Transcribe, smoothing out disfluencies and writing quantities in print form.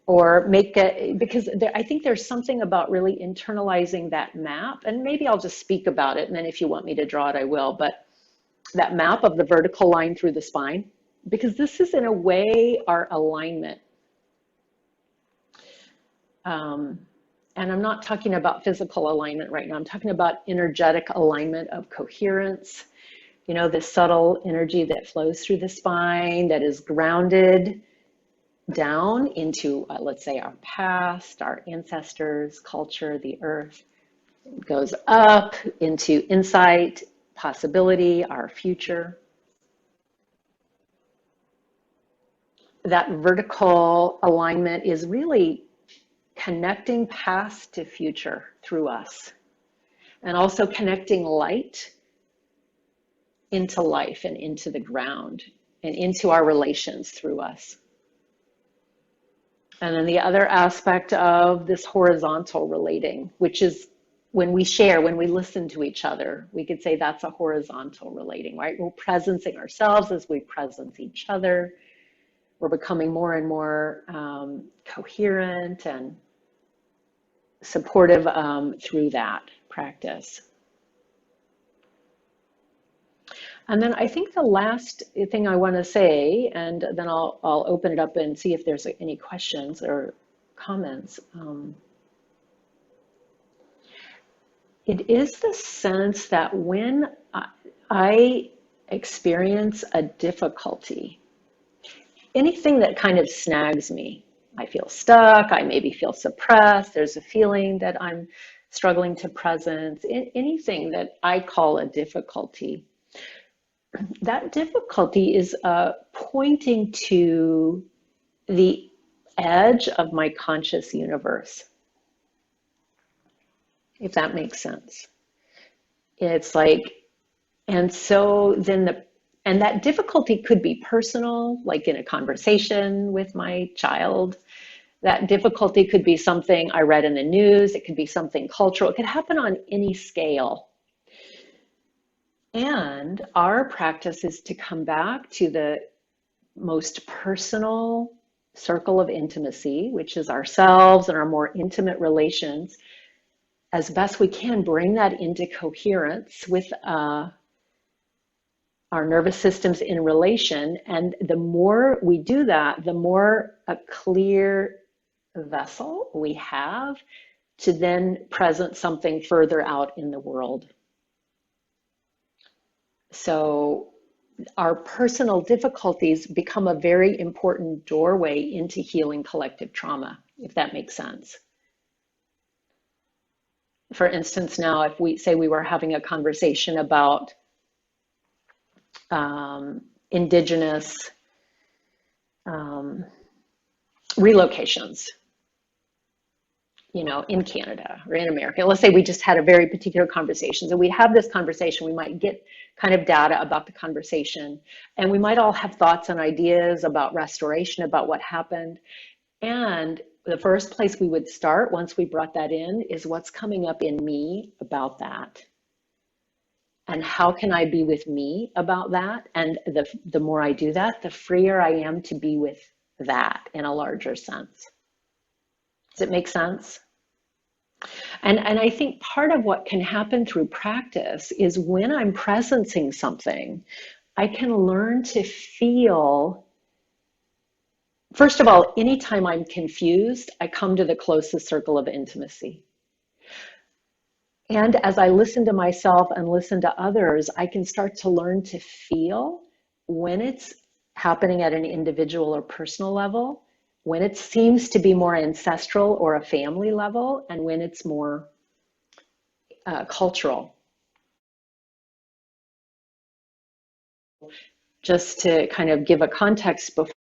or make it, because I think there's something about really internalizing that map, and maybe I'll just speak about it, and then if you want me to draw it, I will, but that map of the vertical line through the spine, because this is in a way our alignment. And I'm not talking about physical alignment right now. I'm talking about energetic alignment of coherence. You know, this subtle energy that flows through the spine that is grounded down into, let's say, our past, our ancestors, culture, the earth. It goes up into insight, possibility, our future. That vertical alignment is really connecting past to future through us, and also connecting light into life and into the ground and into our relations through us. And then the other aspect of this horizontal relating, which is when we share, when we listen to each other, we could say that's a horizontal relating, right? We're presencing ourselves as we presence each other. We're becoming more and more coherent and supportive through that practice. And then I think the last thing I want to say, and then I'll open it up and see if there's any questions or comments. It is the sense that when I experience a difficulty, anything that kind of snags me, I feel stuck, I maybe feel suppressed, there's a feeling that I'm struggling to presence, anything that I call a difficulty, that difficulty is pointing to the edge of my conscious universe, if that makes sense. It's like, and so then and that difficulty could be personal, like in a conversation with my child. That difficulty could be something I read in the news. It could be something cultural. It could happen on any scale. And our practice is to come back to the most personal circle of intimacy, which is ourselves and our more intimate relations. As best we can, bring that into coherence with our nervous systems in relation. And the more we do that, the more a clear vessel we have to then present something further out in the world. So our personal difficulties become a very important doorway into healing collective trauma, if that makes sense. For instance, now if we say we were having a conversation about indigenous relocations, you know, in Canada or in America. Let's say we just had a very particular conversation. So we have this conversation, we might get kind of data about the conversation, and we might all have thoughts and ideas about restoration, about what happened. And the first place we would start once we brought that in is what's coming up in me about that. And how can I be with me about that? And the more I do that, the freer I am to be with that in a larger sense. Does it make sense? And I think part of what can happen through practice is when I'm presencing something, I can learn to feel, first of all, anytime I'm confused, I come to the closest circle of intimacy. And as I listen to myself and listen to others, I can start to learn to feel when it's happening at an individual or personal level, when it seems to be more ancestral or a family level, and when it's more cultural. Just to kind of give a context before